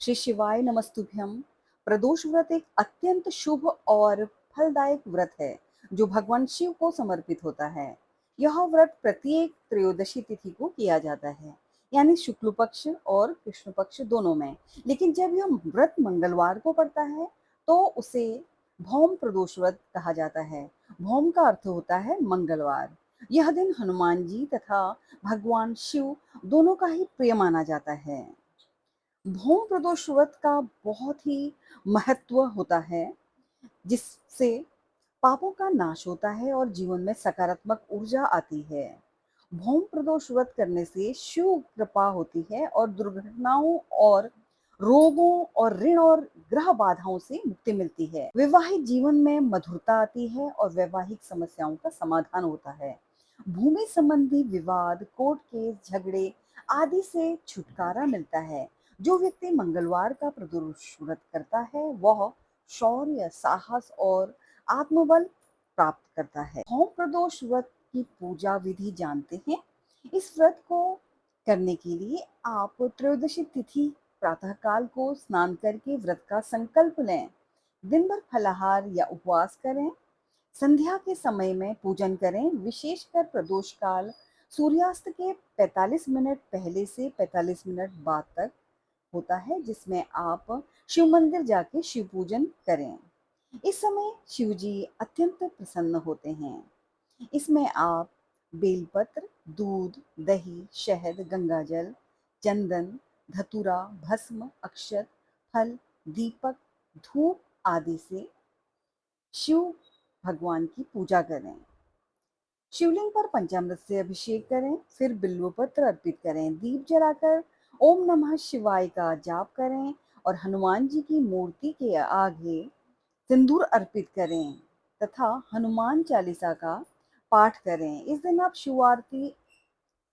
श्री शिवाय नमस्तुभ्यम। प्रदोष व्रत एक अत्यंत शुभ और फलदायक व्रत है जो भगवान शिव को समर्पित होता है। यह व्रत प्रत्येक त्रयोदशी तिथि को किया जाता है, यानी शुक्ल पक्ष और कृष्ण पक्ष दोनों में। लेकिन जब यह व्रत मंगलवार को पड़ता है तो उसे भौम प्रदोष व्रत कहा जाता है। भौम का अर्थ होता है मंगलवार। यह दिन हनुमान जी तथा भगवान शिव दोनों का ही प्रिय माना जाता है। भौम प्रदोष व्रत का बहुत ही महत्व होता है, जिससे पापों का नाश होता है और जीवन में सकारात्मक ऊर्जा आती है। भौम प्रदोष व्रत करने से शिव कृपा होती है और दुर्घटनाओं और रोगों और ऋण और ग्रह बाधाओं से मुक्ति मिलती है। वैवाहिक जीवन में मधुरता आती है और वैवाहिक समस्याओं का समाधान होता है। भूमि संबंधी विवाद, कोर्ट केस, झगड़े आदि से छुटकारा मिलता है। जो व्यक्ति मंगलवार का प्रदोष व्रत करता है वह शौर्य, साहस और आत्मबल प्राप्त करता है। होम प्रदोष व्रत की पूजा विधि जानते हैं? इस व्रत को करने के लिए आप त्रयोदशी तिथि प्रातःकाल को स्नान करके व्रत का संकल्प लें। दिन भर फलाहार या उपवास करें। संध्या के समय में पूजन करें। विशेषकर प्रदोष काल सूर्यास्त के 45 मिनट पहले से 45 मिनट बाद तक होता है, जिसमें आप शिव मंदिर जाके शिव पूजन करें। इस समय शिव जी अत्यंत प्रसन्न होते हैं। इसमें आप बेलपत्र, दूध, दही, शहद, गंगाजल, चंदन, धतूरा, भस्म, अक्षत, फल, दीपक, धूप आदि से शिव भगवान की पूजा करें। शिवलिंग पर पंचामृत से अभिषेक करें, फिर बिल्व पत्र अर्पित करें। दीप जलाकर ओम नमः शिवाय का जाप करें और हनुमान जी की मूर्ति के आगे सिंदूर अर्पित करें तथा हनुमान चालीसा का पाठ करें। इस दिन आप शिव आरती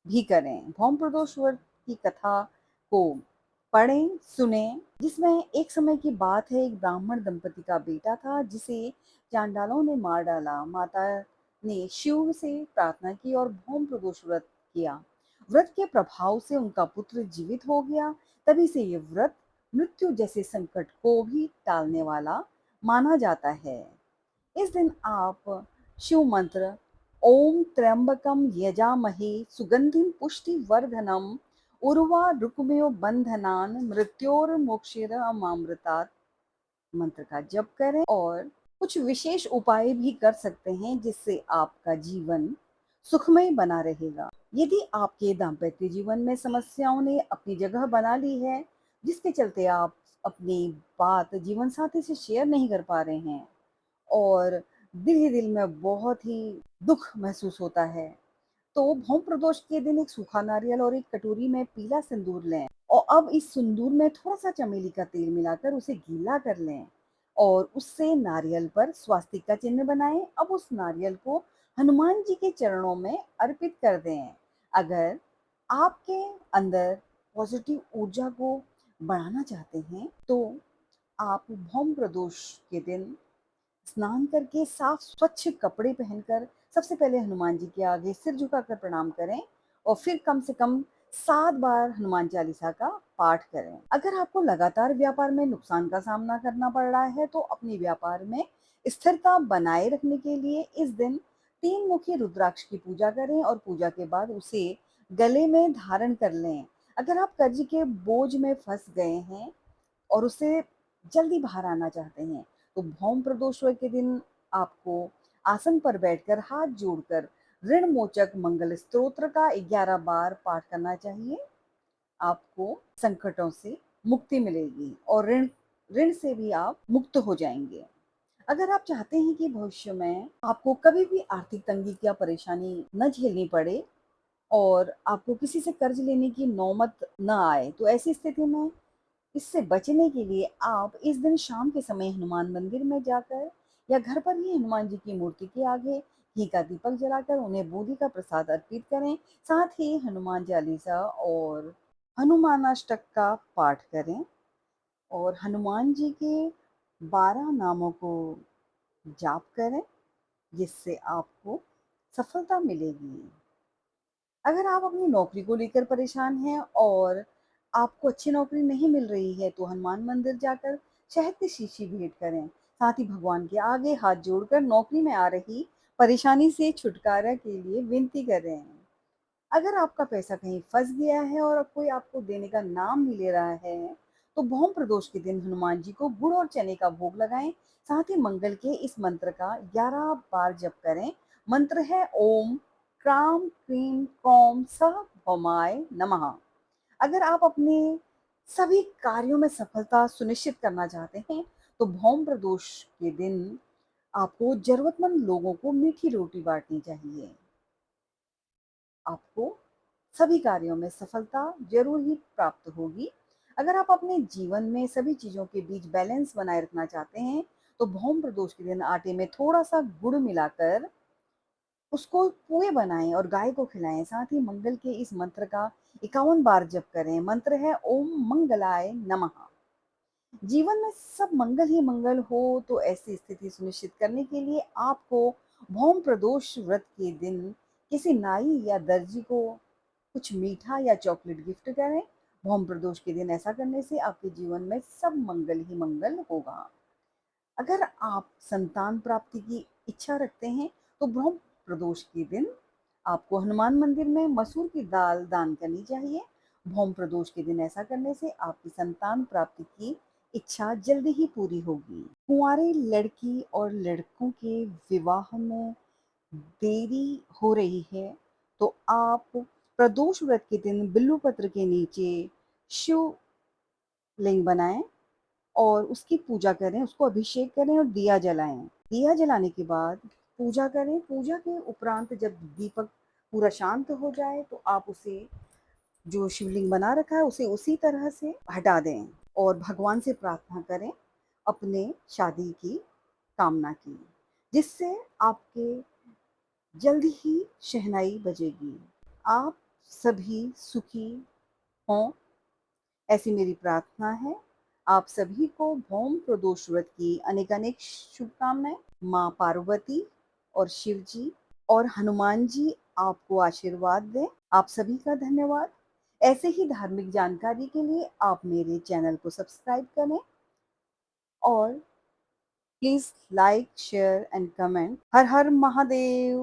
भी करें। भौम प्रदोष व्रत की कथा को पढ़ें, सुने, जिसमें एक समय की बात है, एक ब्राह्मण दंपति का बेटा था जिसे चांडालों ने मार डाला। माता ने शिव से प्रार्थना की और भौम प्रदोष व्रत किया। व्रत के प्रभाव से उनका पुत्र जीवित हो गया। तभी से ये व्रत मृत्यु जैसे संकट को भी टालने वाला माना जाता है। इस दिन आप शिव मंत्र ओम त्र्यंबकम यजामहे सुगंधिम पुष्टिवर्धनम उर्वारुकमेव बंधनान मृत्योर्मोक्षेरमामृतात् मंत्र का जप करें और कुछ विशेष उपाय भी कर सकते हैं, जिससे आपका जीवन सुखमय बना रहेगा। यदि आपके दाम्पत्य जीवन में समस्याओं ने अपनी जगह बना ली है, जिसके चलते आप अपनी बात जीवन साथी से शेयर नहीं कर पा रहे हैं और दिल ही दिल में बहुत ही दुख महसूस होता है, तो भौम प्रदोष के दिन एक सूखा नारियल और एक कटोरी में पीला सिंदूर लें और अब इस सिंदूर में थोड़ा सा चमेली का तेल मिलाकर उसे गीला कर लें और उससे नारियल पर स्वास्तिक का चिन्ह बनाएं। अब उस नारियल को हनुमान जी के चरणों में अर्पित कर दें। अगर आपके अंदर पॉजिटिव ऊर्जा को बढ़ाना चाहते हैं तो आप भौम प्रदोष के दिन स्नान करके साफ स्वच्छ कपड़े पहनकर सबसे पहले हनुमान जी के आगे सिर झुकाकर प्रणाम करें और फिर कम से कम 7 बार हनुमान चालीसा का पाठ करें। अगर आपको लगातार व्यापार में नुकसान का सामना करना पड़ रहा है तो अपने व्यापार में स्थिरता बनाए रखने के लिए इस दिन 3 मुखी रुद्राक्ष की पूजा करें और पूजा के बाद उसे गले में धारण कर लें। अगर आप कर्ज के बोझ में फंस गए हैं और उससे जल्दी बाहर आना चाहते हैं तो भौम प्रदोषवर के दिन आपको आसन पर बैठकर हाथ जोड़कर ऋण मोचक मंगल स्तोत्र का 11 बार पाठ करना चाहिए। आपको संकटों से मुक्ति मिलेगी और ऋण ऋण से भी आप मुक्त हो जाएंगे। अगर आप चाहते हैं कि भविष्य में आपको कभी भी आर्थिक तंगी या परेशानी न झेलनी पड़े और आपको किसी से कर्ज लेने की नौबत न आए, तो ऐसी स्थिति में इससे बचने के लिए आप इस दिन शाम के समय हनुमान मंदिर में जाकर या घर पर ही हनुमान जी की मूर्ति के आगे घी का दीपक जलाकर उन्हें बूंदी का प्रसाद अर्पित करें। साथ ही हनुमान चालीसा और हनुमानाष्टक का पाठ करें और हनुमान जी के 12 नामों को जाप करें, जिससे आपको सफलता मिलेगी। अगर आप अपनी नौकरी को लेकर परेशान हैं और आपको अच्छी नौकरी नहीं मिल रही है तो हनुमान मंदिर जाकर शहद की शीशी भेंट करें। साथ ही भगवान के आगे हाथ जोड़कर नौकरी में आ रही परेशानी से छुटकारा के लिए विनती करें। अगर आपका पैसा कहीं फंस गया है और कोई आपको देने का नाम नहीं ले रहा है, तो भौम प्रदोष के दिन हनुमान जी को गुड़ और चने का भोग लगाएं। साथ ही मंगल के इस मंत्र का 11 बार जप करें। मंत्र है ओम क्राम क्रीम कौम सह भौमाय नमः। अगर आप अपने सभी कार्यों में सफलता सुनिश्चित करना चाहते हैं, तो भौम प्रदोष के दिन आपको जरूरतमंद लोगों को मीठी रोटी बांटनी चाहिए। आपको सभी कार्यों में सफलता जरूर ही प्राप्त होगी। अगर आप अपने जीवन में सभी चीज़ों के बीच बैलेंस बनाए रखना चाहते हैं, तो भौम प्रदोष के दिन आटे में थोड़ा सा गुड़ मिलाकर उसको पुए बनाएं और गाय को खिलाएं। साथ ही मंगल के इस मंत्र का 51 बार जप करें। मंत्र है ओम मंगलाय नमः। जीवन में सब मंगल ही मंगल हो, तो ऐसी स्थिति सुनिश्चित करने के लिए आपको भौम प्रदोष व्रत के दिन किसी नाई या दर्जी को कुछ मीठा या चॉकलेट गिफ्ट करें। भौम प्रदोष के दिन ऐसा करने से आपके जीवन में सब मंगल ही मंगल होगा। अगर आप संतान प्राप्ति की इच्छा रखते हैं, तो ब्रह्म प्रदोष के दिन आपको हनुमान मंदिर में मसूर की दाल दान करनी चाहिए। भौम प्रदोष के दिन ऐसा करने से आपकी संतान प्राप्ति की इच्छा जल्दी ही पूरी होगी। कुंवारे लड़की और लड़कों के विवाह में देरी हो रही है, तो आप प्रदोष व्रत के दिन बिल्लू पत्र के नीचे शिव लिंग बनाएं और उसकी पूजा करें, उसको अभिषेक करें और दिया जलाएं। दिया जलाने के बाद पूजा करें। पूजा के उपरांत जब दीपक पूरा शांत हो जाए, तो आप उसे जो शिवलिंग बना रखा है उसे उसी तरह से हटा दें और भगवान से प्रार्थना करें अपने शादी की कामना की, जिससे आपके जल्द ही शहनाई बजेगी। आप सभी सुखी हों, ऐसी मेरी प्रार्थना है। आप सभी को भौम प्रदोष व्रत की अनेक अनेक शुभकामनाएं। माँ पार्वती और शिव जी और हनुमान जी आपको आशीर्वाद दें। आप सभी का धन्यवाद। ऐसे ही धार्मिक जानकारी के लिए आप मेरे चैनल को सब्सक्राइब करें और please like share and comment. Her her Mahadev.